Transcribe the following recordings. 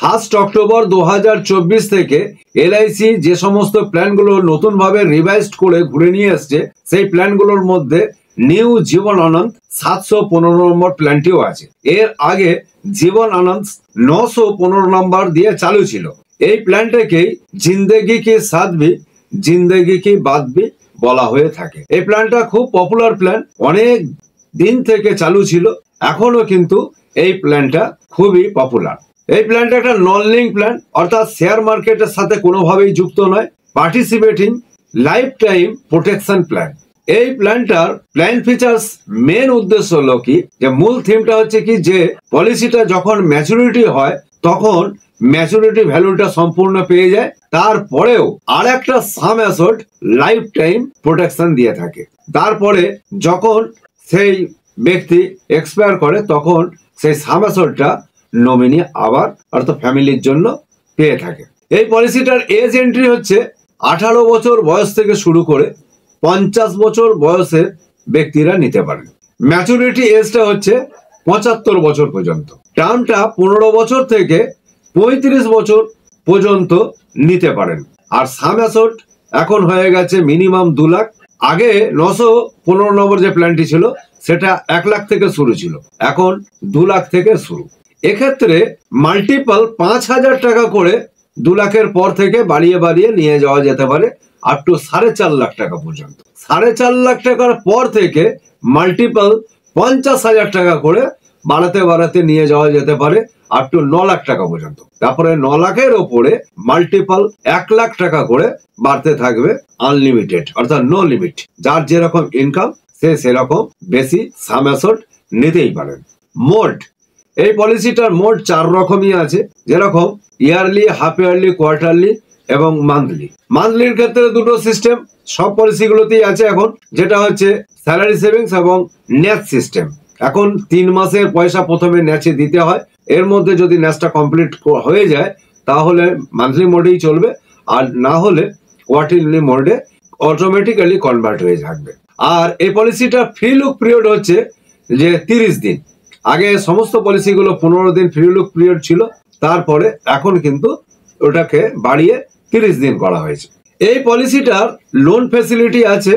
1 October 2024 থেকে LIC যে সমস্ত প্ল্যানগুলো নতুনভাবে রিভাইজড করে ঘুরে নিয়ে এসছে, সেই প্ল্যানগুলোর মধ্যে নিউ জীবন আনন্দ 715 নম্বর প্ল্যানটিও আছে। এর আগে জীবন আনন্দ 915 নম্বর দিয়ে চালু ছিল। এই প্ল্যানটাকেই জিন্দেগি কি সাথ ভি জিন্দেগি কি বাত ভি বলা হয়ে থাকে। এই প্ল্যানটা খুব পপুলার প্ল্যান, অনেক দিন থেকে চালু ছিল, এখনো কিন্তু এই প্ল্যানটা খুবই পপুলার। এই প্ল্যানটা একটা নন লিঙ্ক প্ল্যান, অর্থাৎ শেয়ার মার্কেটের সাথে কোনোভাবেই যুক্ত নয়, participating life time protection plan. এই প্ল্যানটার প্ল্যান ফিচার্স মেন উদ্দেশ্য হলো কি, যে মূল থিমটা হচ্ছে কি, যে পলিসিটা যখন ম্যাচুরিটি হয় তখন ম্যাচুরিটি ভ্যালুটা সম্পূর্ণ পেয়ে যায়, তারপরেও আর একটা সাম অ্যাসেট লাইফ টাইম প্রোটেকশন দিয়ে থাকে। তারপরে যখন সেই ব্যক্তি এক্সপায়ার করে তখন সেই সাম অ্যাসেটটা নমিনি আবার অর্থাৎ ফ্যামিলির জন্য পেয়ে থাকে। এই পলিসিটার এজ এন্ট্রি হচ্ছে 18 বছর বয়স থেকে শুরু করে 50 বছর বয়সের ব্যক্তিরা নিতে পারেন। ম্যাচুরিটি এজটা হচ্ছে 75 বছর পর্যন্ত। টার্মটা 15 বছর থেকে 35 বছর পর্যন্ত নিতে পারেন। আর সাম অ্যাসেট এখন হয়ে গেছে মিনিমাম 2 লাখ। আগে 915 নম্বর যে প্ল্যানটি ছিল সেটা 1 লাখ থেকে শুরু ছিল, এখন 2 লাখ থেকে শুরু। এক্ষেত্রে মাল্টিপল 5,000 টাকা করে 2 লাখের পর থেকে বাড়িয়ে বাড়িয়ে নিয়ে যাওয়া যেতে পারে আপ টু 4.5 লাখ টাকা পর্যন্ত। 4.5 লাখ টাকার পর থেকে মাল্টিপল 50,000 টাকা করে বাড়াতে বাড়াতে নিয়ে যাওয়া যেতে পারে আপ টু 9 লাখ টাকা পর্যন্ত। তারপরে 9 লাখের ওপরে মাল্টিপল 1 লাখ টাকা করে বাড়তে থাকবে আনলিমিটেড, অর্থাৎ নো লিমিট। যার যেরকম ইনকাম সে সেরকম বেশি সাম অ্যাসেট নিতেই পারেন। মোড, এই পলিসিটার মোড 4 রকমই আছে, যেরকম ইয়ারলি, হাফ ইয়ারলি, কোয়ার্টারলি এবং মান্থলি। মান্থলির ক্ষেত্রে দুটো সিস্টেম সব পলিসিগুলোতেই আছে এখন, যেটা হচ্ছে স্যালারি সেভিংস এবং ন্যাচ সিস্টেম। এখন 3 মাসের পয়সা প্রথমে ন্যাচে দিতে হয়, এর মধ্যে যদি ন্যাচটা কমপ্লিট হয়ে যায় তাহলে মান্থলি মোডেই চলবে, আর না হলে কোয়ার্টারলি মোডে অটোমেটিক্যালি কনভার্ট হয়ে থাকবে। আর এই পলিসিটার ফ্রি লুক পিরিয়ড হচ্ছে যে 30 দিন। আগে সমস্ত পলিসিগুলো 15 দিন ফ্রি লুক পিরিয়ড ছিল, তারপরে এখন কিন্তু ওটাকে বাড়িয়ে 30 দিন করা হয়েছে। এই পলিসিটার লোন ফ্যাসিলিটি আছে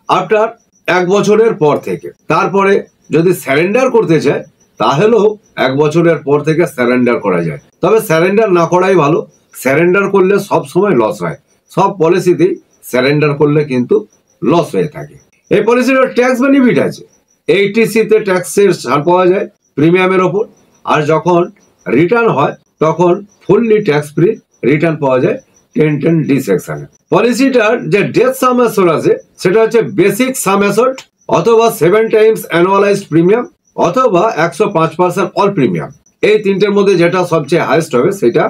আফটার 1 বছরের পর থেকে। তারপরে যদি স্যারেন্ডার করতে চায় তাহলেও 1 বছরের পর থেকে স্যারেন্ডার করা যায়, তবে স্যারেন্ডার না করাই ভালো। স্যারেন্ডার করলে সব সময় লস হয়, সব পলিসিতেই স্যারেন্ডার করলে কিন্তু লস হয়ে থাকে। এই পলিসিটার ট্যাক্স বেনিফিট আছে, 80C-তে ট্যাক্সের ছাড় পাওয়া যায় প্রিমিয়ামের ওপর, আর যখন রিটার্ন হয় তখন ফুললি ট্যাক্স ফ্রি রিটার্ন পাওয়া যায় 10(10)D সেকশনে। পলিসিটার যে ডেথ সাম অ্যাসেট আছে সেটা হচ্ছে বেসিক সাম অ্যাসেট, অথবা 7 টাইমস অ্যানুয়ালাইজড প্রিমিয়াম, অথবা 105% অল প্রিমিয়াম। এই তিনটের মধ্যে যেটা সবচেয়ে হাইয়েস্ট হবে সেটা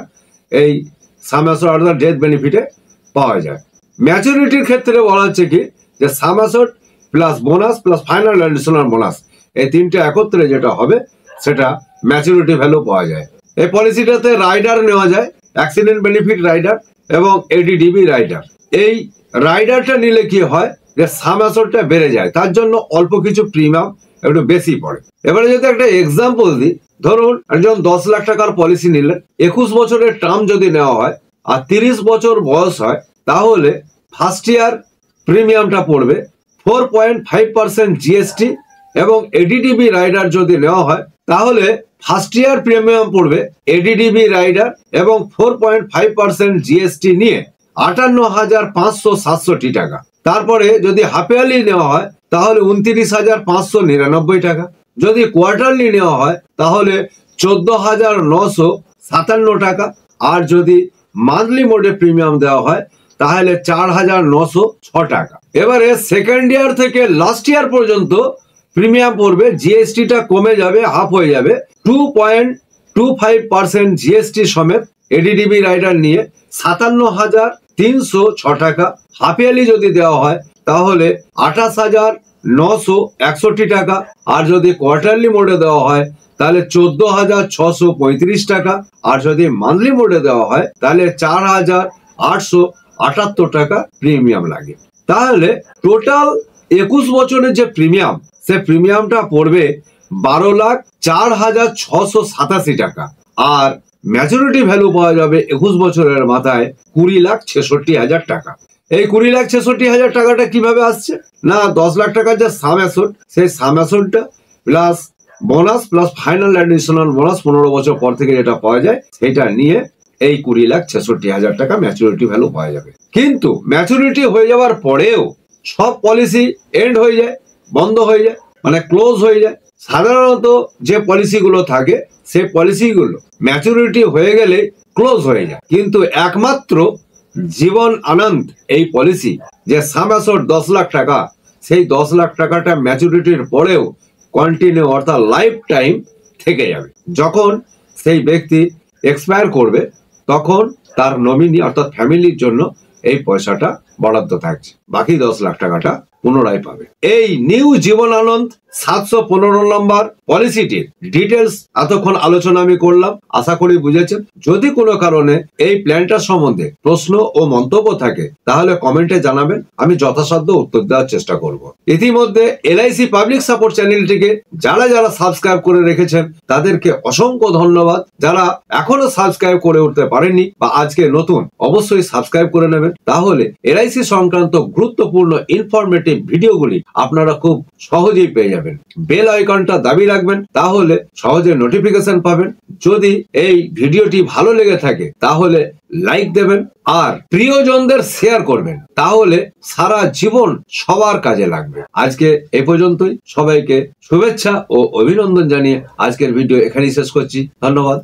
এই সাম অ্যাসেট অর্থাৎ ডেথ বেনিফিটে পাওয়া যায়। ম্যাচুরিটির ক্ষেত্রে বলা হচ্ছে কি, যে sum asset plus bonus plus final additional bonus, এই তিনটে একত্রে যেটা হবে সেটা ম্যাচুরিটি ভ্যালু পাওয়া যায়। এই পলিসিটাতে রাইডার নেওয়া যায়, অ্যাক্সিডেন্ট বেনিফিট রাইডার এবং এডিডিবি রাইডার। এই রাইডারটা নিলে কি হয়, যে সাম অ্যাসেটটা বেড়ে যায়, তার জন্য অল্প কিছু প্রিমিয়াম একটু বেশি পড়ে। এবারে যদি একটা এক্সাম্পল দিই, ধরুন একজন 10 লাখ টাকার পলিসি নিলেন, 21 বছরের টার্ম যদি নেওয়া হয় আর 30 বছর বয়স হয়, তাহলে ফার্স্ট ইয়ার প্রিমিয়ামটা পড়বে 4.5% জিএসটি, এবং এডিডিবি রাইডার যদি নেওয়া হয় তাহলে ফার্স্ট ইয়ার প্রিমিয়াম পড়বে এডিডিবি রাইডার এবং 4.5% জিএসটি নিয়ে 58,567 টাকা। তারপরে যদি হাফ ইয়ারলি নেওয়া হয় তাহলে 29,599 টাকা। যদি কোয়ার্টারলি নেওয়া হয় তাহলে 14,957 টাকা। আর যদি মান্থলি মোডে প্রিমিয়াম দেওয়া হয় তাহলে 4,906 টাকা। এবারে সেকেন্ড ইয়ার থেকে লাস্ট ইয়ার পর্যন্ত প্রিমিয়াম পড়বে, জিএসটিটা কমে যাবে, হাফ হয়ে যাবে 2.25% জিএসটি সমেত এডিডিবি রাইডার নিয়ে 57,306 টাকা। হাফ ইয়ারলি যদি দেওয়া হয় তাহলে 28,961 টাকা। আর যদি কোয়ার্টারলি মোডে দেওয়া হয় তাহলে 14,635 টাকা। আর যদি মান্থলি মোডে দেওয়া হয় তাহলে 4,878 টাকা প্রিমিয়াম লাগে। তাহলে টোটাল 21 বছরের যে প্রিমিয়াম, সে প্রিমিয়ামটা পড়বে 12,04,687 টাকা। আর ম্যাচুরিটি ভ্যালু পাওয়া যাবে 21 বছরের মাথায় 20,66,000 টাকা। এই 20,66,000 টাকাটা কিভাবে আসছে না, 10 লাখ টাকার যে সাম অ্যাসেট, সেই সাম অ্যাসেটটা plus bonus plus final additional bonus 15 বছর পর থেকে যেটা পাওয়া যায় সেটা নিয়ে এই 20,66,000 টাকা ম্যাচুরিটি ভ্যালু পাওয়া যাবে। কিন্তু ম্যাচুরিটি হয়ে যাওয়ার পরেও সব পলিসি এন্ড হয়ে যায়, বন্ধ হয়ে যায়, মানে ক্লোজ হয়ে যায়। সাধারণত যে পলিসিগুলো থাকে সেই পলিসিগুলো ম্যাচুরিটি হয়ে গেলে ক্লোজ হয়ে যায়, কিন্তু একমাত্র জীবন আনন্দ এই পলিসি যে সাম অ্যাসেট 10 লাখ টাকা, সেই 10 লাখ টাকাটা ম্যাচুরিটির পরেও কন্টিনিউ অর্থাৎ লাইফ টাইম থেকে যাবে। যখন সেই ব্যক্তি এক্সপায়ার করবে তখন তার নমিনি অর্থাৎ ফ্যামিলির জন্য এই পয়সাটা বরাদ্দ থাকছে, বাকি 10 লাখ টাকাটা পুনরায় পাবে। এই নিউ জীবন আনন্দ 715 নম্বর পলিসিটির ডিটেলস এতক্ষণ আলোচনা আমি করলাম, আশা করি বুঝেছেন। যদি কোনো কারণে এই প্ল্যানটার সম্বন্ধে প্রশ্ন ও মন্তব্য থাকে তাহলে কমেন্টে জানাবেন, আমি যথাসাধ্য উত্তর দেওয়ার চেষ্টা করব। ইতিমধ্যে এলআইসি পাবলিক সাপোর্ট চ্যানেলটিকে যারা যারা সাবস্ক্রাইব করে রেখেছেন তাদেরকে অসংখ্য ধন্যবাদ। যারা এখনো সাবস্ক্রাইব করে উঠতে পারেননি বা আজকে নতুন, অবশ্যই সাবস্ক্রাইব করে নেবেন, তাহলে এলআইসি সংক্রান্ত গুরুত্বপূর্ণ ইনফরমেটিভ ভিডিওগুলি আপনারা খুব সহজেই পেয়ে যাবেন। বেল আইকনটা দাবি রাখবেন, তাহলে সহজে নোটিফিকেশন পাবেন। যদি এই ভিডিওটি ভালো লেগে থাকে তাহলে লাইক দেবেন আর প্রিয়জনদের শেয়ার করবেন, তাহলে সারা জীবন সবার কাজে লাগবে। আজকে এই পর্যন্তই, সবাইকে শুভেচ্ছা ও অভিনন্দন জানিয়ে আজকের ভিডিও এখানেই শেষ করছি। ধন্যবাদ।